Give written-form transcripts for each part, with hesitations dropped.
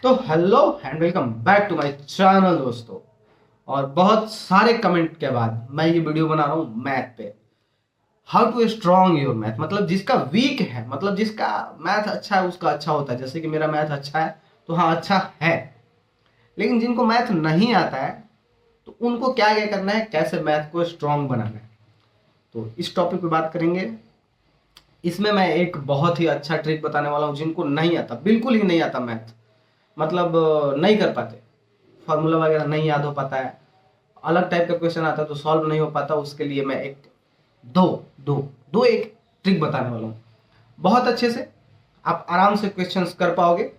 तो hello and welcome back to my channel दोस्तों। और बहुत सारे कमेंट के बाद मैं ये वीडियो बना रहा हूँ मैथ पे। How to strong your math, मतलब जिसका वीक है, मतलब जिसका मैथ अच्छा है उसका अच्छा होता है। जैसे कि मेरा मैथ अच्छा है तो हाँ अच्छा है, लेकिन जिनको मैथ नहीं आता है तो उनको क्या क्या करना है, कैसे मैथ को स्ट्रॉन्ग बनाना है, तो इस टॉपिक पे बात करेंगे। इसमें मैं एक बहुत ही अच्छा ट्रिक बताने वाला हूँ जिनको नहीं आता, बिल्कुल ही नहीं आता मैथ, मतलब नहीं कर पाते, फार्मूला वगैरह नहीं याद हो पाता है, अलग टाइप का क्वेश्चन आता है तो सॉल्व नहीं हो पाता। उसके लिए मैं एक दो दो दो एक ट्रिक बताने वाला हूँ। बहुत अच्छे से आप आराम से क्वेश्चंस कर पाओगे।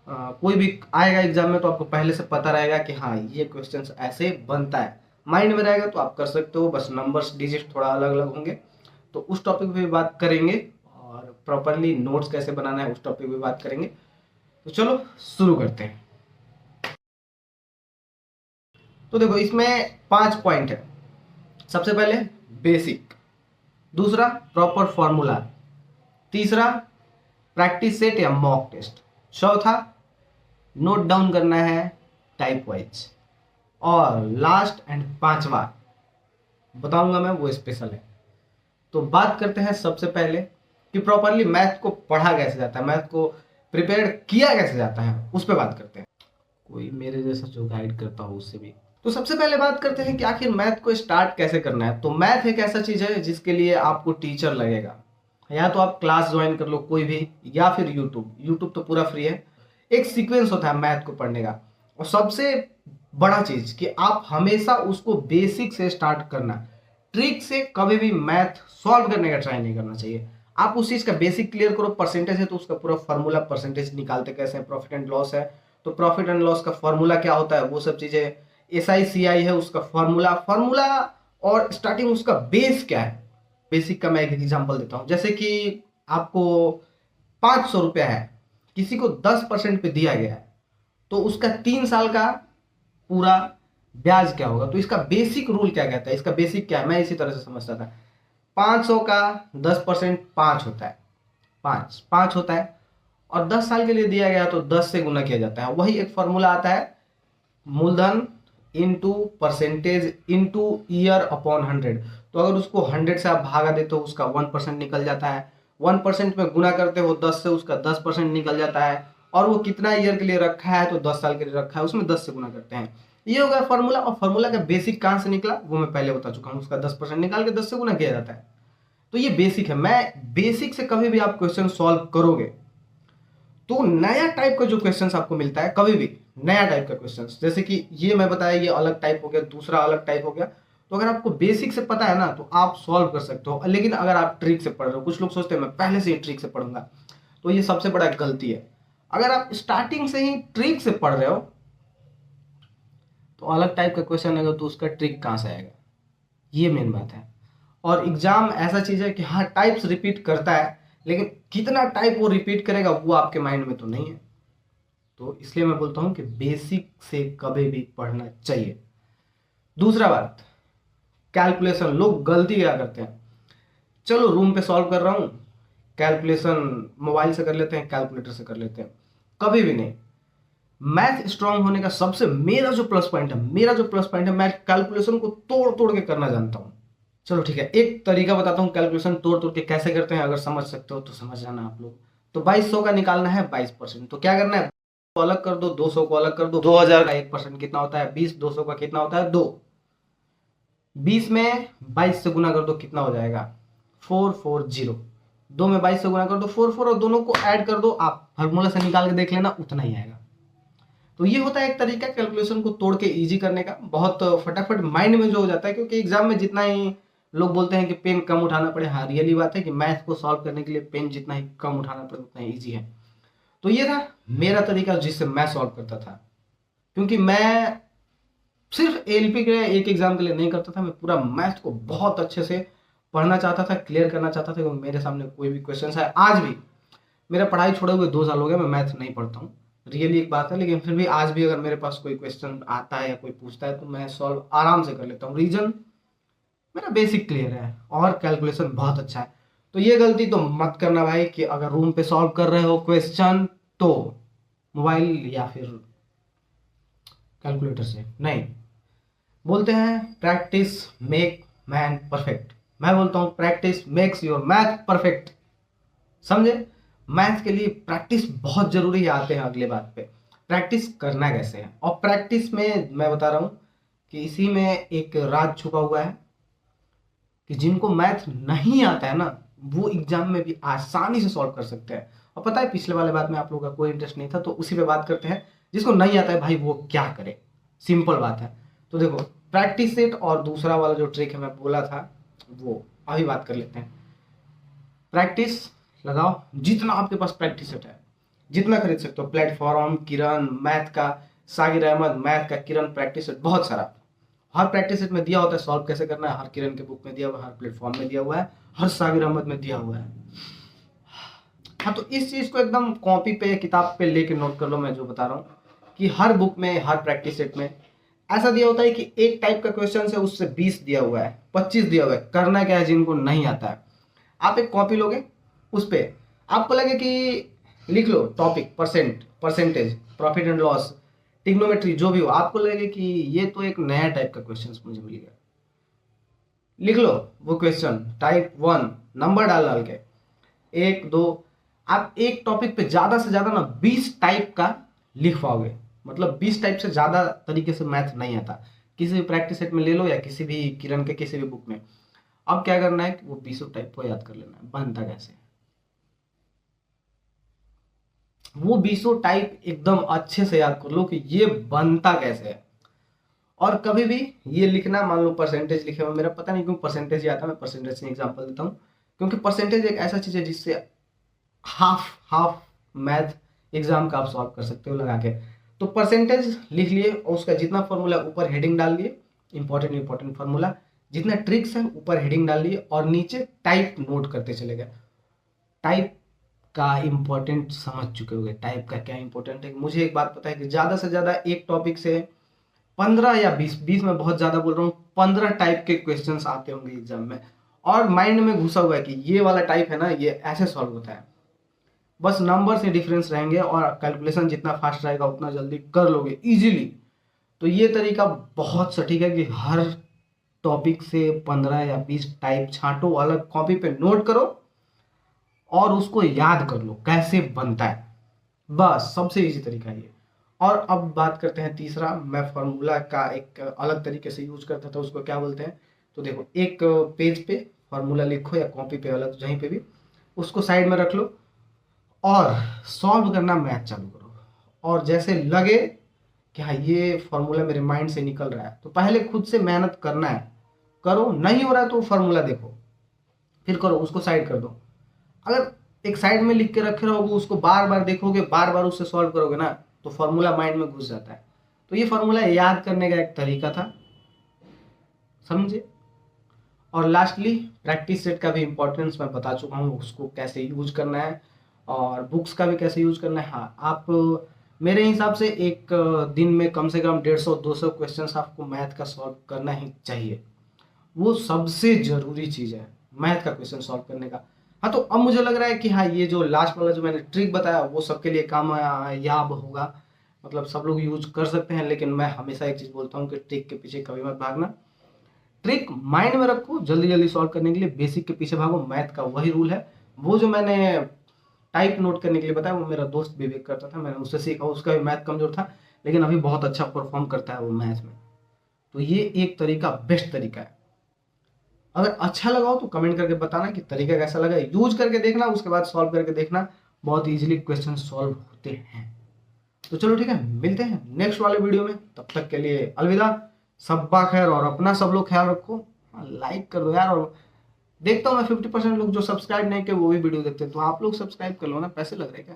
कोई भी आएगा एग्जाम में तो आपको पहले से पता रहेगा कि हाँ ये क्वेश्चंस ऐसे बनता है, माइंड में रहेगा तो आप कर सकते हो। बस नंबर्स डिजिट थोड़ा अलग अलग होंगे, तो उस टॉपिक पे भी बात करेंगे। और प्रॉपरली नोट्स कैसे बनाना है उस टॉपिक पे भी बात करेंगे। तो चलो शुरू करते हैं। तो देखो इसमें 5 पॉइंट है। सबसे पहले बेसिक, दूसरा प्रॉपर फॉर्मूला, तीसरा प्रैक्टिस सेट या मॉक टेस्ट, चौथा नोट डाउन करना है टाइप वाइज, और लास्ट एंड पांचवा बताऊंगा मैं वो स्पेशल है। तो बात करते हैं सबसे पहले कि प्रॉपरली मैथ को पढ़ा कैसे जाता है, मैथ को प्रिपेयर किया कैसे जाता है, उस पर बात करते हैं। कोई मेरे जैसा जो गाइड करता हो उससे भी। तो सबसे पहले बात करते हैं कि आखिर मैथ को स्टार्ट कैसे करना है। तो मैथ एक ऐसा चीज है जिसके लिए आपको टीचर लगेगा, या तो आप क्लास ज्वाइन कर लो कोई भी, या फिर यूट्यूब। यूट्यूब तो पूरा फ्री है। एक सीक्वेंस होता है मैथ को पढ़ने का, और सबसे बड़ा चीज कि आप हमेशा उसको बेसिक से स्टार्ट करना, ट्रिक से कभी भी मैथ सॉल्व करने का ट्राई नहीं करना चाहिए। आप उस चीज का बेसिक क्लियर करो। परसेंटेज है तो उसका पूरा फॉर्मूला, परसेंटेज निकालते कैसे हैं, प्रॉफिट एंड लॉस है तो प्रॉफिट एंड लॉस का फॉर्मूला क्या होता है, वो सब चीजें। एस आई सी आई है उसका फॉर्मूला फॉर्मूला और स्टार्टिंग उसका बेस क्या है। बेसिक का मैं एक एग्जांपल देता हूं। जैसे कि आपको 500 रुपया है, किसी को 10% पे दिया गया है, तो उसका 3 साल का पूरा ब्याज क्या होगा। तो इसका बेसिक रूल क्या कहता है, इसका बेसिक क्या है, मैं इसी तरह से समझता था। 500 का 10% 5 होता है, पाँच पाँच होता है, और 10 साल के लिए दिया गया तो 10 से गुना किया जाता है। वही एक फॉर्मूला आता है, मूलधन into percentage into year upon 100। तो अगर उसको 100 से आप भागा देते हो उसका 1% निकल जाता है, 1% में गुना करते हो 10 से उसका 10% निकल जाता है, और वो कितना ईयर के लिए रखा है तो 10 साल के लिए रखा है उसमें 10 से गुना करते हैं। ये होगा फॉर्मूला। और फॉर्मूला का बेसिक कहां से निकला वो मैं पहले बता चुका हूँ, उसका 10% निकाल के 10 से गुना किया जाता है। तो ये बेसिक है। मैं बेसिक से कभी भी आप क्वेश्चन सॉल्व करोगे तो नया टाइप का जो क्वेश्चंस आपको मिलता है, कभी भी नया टाइप का क्वेश्चंस, जैसे कि ये मैं बताया ये अलग टाइप हो गया, दूसरा अलग टाइप हो गया, तो अगर आपको बेसिक से पता है ना तो आप सॉल्व कर सकते हो। लेकिन अगर आप ट्रिक से पढ़ रहे हो, कुछ लोग सोचते हैं मैं पहले से ही ट्रिक से पढ़ूंगा, तो ये सबसे बड़ा गलती है। अगर आप स्टार्टिंग से ही ट्रिक से पढ़ रहे हो तो अलग टाइप का क्वेश्चन आएगा तो उसका ट्रिक कहाँ से आएगा, ये मेन बात है। और एग्जाम ऐसा चीज है कि हाँ टाइप्स रिपीट करता है, लेकिन कितना टाइप वो रिपीट करेगा वो आपके माइंड में तो नहीं है। तो इसलिए मैं बोलता हूं कि बेसिक से कभी भी पढ़ना चाहिए। दूसरा बात, कैलकुलेशन। लोग गलती क्या करते हैं, चलो रूम पे सॉल्व कर रहा हूं, कैलकुलेशन मोबाइल से कर लेते हैं, कैलकुलेटर से कर लेते हैं। कभी भी नहीं। मैथ स्ट्रांग होने का सबसे मेरा जो प्लस पॉइंट है, मैं कैलकुलेशन को तोड़ तोड़ के करना जानता हूं। चलो ठीक है, एक तरीका बताता हूँ कैलकुलेशन तोड़ तोड़ के कैसे करते हैं, अगर समझ सकते हो तो समझ जाना आप लोग। तो 2200 का निकालना है 22%, तो क्या करना है, को अलग कर दो, 200 को अलग कर दो, 2000 का 1% कितना होता है 20, 200 का कितना होता है 2, 20 में 22 से गुना कर दो कितना हो जाएगा 440, 2 में 22 से गुना कर दो 44, और दोनों को ऐड कर दो, आप फार्मूला से निकाल के देख लेना उतना ही आएगा। तो ये होता है एक तरीका कैलकुलेशन को तोड़ के इजी करने का, बहुत फटाफट माइंड में जो हो जाता है। क्योंकि एग्जाम में जितना ही लोग बोलते हैं कि पेन कम उठाना पड़े, हाँ रियली बात है कि मैथ को सॉल्व करने के लिए पेन जितना ही कम उठाना पड़े उतना ही ईजी है। तो ये था मेरा तरीका जिससे मैं सॉल्व करता था। क्योंकि मैं सिर्फ एलपी के एक एग्जाम के लिए नहीं करता था, मैं पूरा मैथ को बहुत अच्छे से पढ़ना चाहता था, क्लियर करना चाहता था। क्योंकि मेरे सामने कोई भी क्वेश्चन है, आज भी मेरा पढ़ाई छोड़े हुए 2 साल हो गया, मैं मैथ नहीं पढ़ता हूँ, रियली एक बात है। लेकिन फिर भी आज भी अगर मेरे पास कोई क्वेश्चन आता है या कोई पूछता है तो मैं सॉल्व आराम से कर लेता हूँ। रीजन मेरा बेसिक क्लियर है और कैलकुलेशन बहुत अच्छा है। तो ये गलती तो मत करना भाई कि अगर रूम पे सॉल्व कर रहे हो क्वेश्चन तो मोबाइल या फिर कैलकुलेटर से नहीं। बोलते हैं प्रैक्टिस मेक मैन परफेक्ट, मैं बोलता हूँ practice makes your math perfect. समझे? मैथ के लिए प्रैक्टिस बहुत जरूरी है। आते हैं अगले बात पे, प्रैक्टिस करना कैसे है। और प्रैक्टिस में मैं बता रहा हूँ कि इसी में एक राज छुपा हुआ है कि जिनको मैथ नहीं आता है ना, वो एग्जाम में भी आसानी से सॉल्व कर सकते हैं। और पता है पिछले वाले बात में आप लोगों का कोई इंटरेस्ट नहीं था, तो उसी पे बात करते हैं। जिसको नहीं आता है भाई वो क्या करे, सिंपल बात है। तो देखो प्रैक्टिस सेट और दूसरा वाला जो ट्रिक है मैं बोला था, वो अभी बात कर लेते हैं। प्रैक्टिस लगाओ, जितना आपके पास प्रैक्टिस सेट है जितना खरीद सकते हो। प्लेटफॉर्म, किरण मैथ का, सागिर अहमद मैथ का, किरण प्रैक्टिस सेट बहुत सारा, हर प्रैक्टिस सेट में दिया होता है सॉल्व कैसे करना है। हर किरण के बुक में दिया हुआ है, हर प्लेटफॉर्म में दिया हुआ है, हर सागिर अहमद में दिया हुआ है। हाँ, तो इस चीज को एकदम कॉपी पे किताब पे लेके नोट कर लो। मैं जो बता रहा हूँ कि हर बुक में, हर प्रैक्टिस सेट में ऐसा दिया होता है कि एक टाइप का क्वेश्चन है, उससे 20 दिया हुआ है, 25 दिया हुआ है। करना क्या है, जिनको नहीं आता है आप एक कॉपी लोगे, उस पे आपको लगे कि लिख लो topic, percentage, profit and loss, trigonometry, जो भी हो, आपको लगे कि ये तो एक नया टाइप का क्वेश्चन मुझे मिल गया। लिख लो वो क्वेश्चन टाइप 1, नंबर डाल डाल के 1 2। आप एक टॉपिक पे ज्यादा से ज्यादा ना 20 टाइप का लिख पाओगे। मतलब 20 टाइप से ज्यादा तरीके से मैथ नहीं आता। किसी भी प्रैक्टिस सेट में ले लो या किसी भी किरण के किसी भी बुक में। अब क्या करना है कि वो 20 टाइप को याद कर लेना है, बनता कैसे। वो 20 टाइप एकदम अच्छे से याद कर लो कि ये बनता कैसे है। और कभी भी ये लिखना, मान लो परसेंटेज लिखे हुआ, मेरा पता नहीं क्यों परसेंटेज ही आता है, मैं परसेंटेज से एग्जांपल देता हूँ। क्योंकि परसेंटेज एक ऐसा चीज है जिससे हाफ हाफ मैथ एग्जाम का आप सॉल्व कर सकते हो लगा के। तो परसेंटेज लिख लिए और उसका जितना फॉर्मूला ऊपर हेडिंग डाल लिए, इंपॉर्टेंट फॉर्मूला, जितना ट्रिक्स है ऊपर हेडिंग डाल लिए, और नीचे टाइप नोट करते चले गए। टाइप का इंपॉर्टेंट समझ चुके होंगे, टाइप का क्या इंपॉर्टेंट है। मुझे एक बात पता है कि ज्यादा से ज्यादा एक टॉपिक से 15 या 20 में बहुत ज्यादा बोल रहा हूँ, 15 टाइप के क्वेश्चंस आते होंगे एग्जाम में। और माइंड में घुसा हुआ है कि ये वाला टाइप है ना, ये ऐसे सॉल्व होता है। बस नंबर से डिफरेंस रहेंगे और कैलकुलेशन जितना फास्ट रहेगा उतना जल्दी कर लोगे इजीली। तो ये तरीका बहुत सटीक है कि हर टॉपिक से 15 या 20 टाइप छांटो, अलग कॉपी पे नोट करो और उसको याद कर लो कैसे बनता है। बस सबसे इजी तरीका ये। और अब बात करते हैं तीसरा। मैं फार्मूला का एक अलग तरीके से यूज करता था, उसको क्या बोलते हैं। तो देखो एक पेज पे फार्मूला लिखो या कॉपी पे अलग जहीं पे भी, उसको साइड में रख लो और सॉल्व करना मैथ चालू करो। और जैसे लगे कि हाँ ये फॉर्मूला मेरे माइंड से निकल रहा है, तो पहले खुद से मेहनत करना है, करो। नहीं हो रहा है तो फॉर्मूला देखो, फिर करो, उसको साइड कर दो। अगर एक साइड में लिख के रखे रहोगे, उसको बार बार देखोगे, बार बार उससे सॉल्व करोगे ना, तो फॉर्मूला माइंड में घुस जाता है। तो ये फॉर्मूला याद करने का एक तरीका था, समझे। और लास्टली प्रैक्टिस सेट का भी इंपॉर्टेंस मैं बता चुका हूँ, उसको कैसे यूज करना है और बुक्स का भी कैसे यूज करना है। हाँ, आप मेरे हिसाब से एक दिन में कम से कम 150-200 क्वेश्चंस आपको मैथ का सॉल्व करना ही चाहिए। वो सबसे जरूरी चीज है मैथ का क्वेश्चन सॉल्व करने का। हाँ, तो अब मुझे लग रहा है कि हाँ ये जो लास्ट वाला जो मैंने ट्रिक बताया वो सबके लिए कामयाब होगा, मतलब सब लोग यूज कर सकते हैं। लेकिन मैं हमेशा एक चीज बोलता हूँ कि ट्रिक के पीछे कभी मत भागना, ट्रिक माइंड में रखो, जल्दी जल्दी सॉल्व करने के लिए बेसिक के पीछे भागो। मैथ का वही रूल है। वो जो मैंने टाइप नोट करने के लिए बताया वो मेरा दोस्त विवेक करता था, मैंने उससे सीखा। उसका भी मैथ कमजोर था लेकिन अभी बहुत अच्छा परफॉर्म करता है वो मैथ में। तो ये एक तरीका बेस्ट तरीका है। अगर अच्छा लगा हो तो कमेंट करके बताना कि तरीका कैसा लगा, यूज करके देखना, उसके बाद सॉल्व करके देखना। बहुत इजीली क्वेश्चन सॉल्व होते हैं। तो चलो ठीक है, मिलते हैं नेक्स्ट वाले वीडियो में। तब तक के लिए अलविदा, सब्बा खैर, और अपना सब लोग ख्याल रखो। लाइक कर दो यार। और देखता हूँ मैं 50% लोग जो सब्सक्राइब नहीं किए वो भी वीडियो देखते हैं, तो आप लोग सब्सक्राइब कर लो ना, पैसे लग रहे हैं क्या।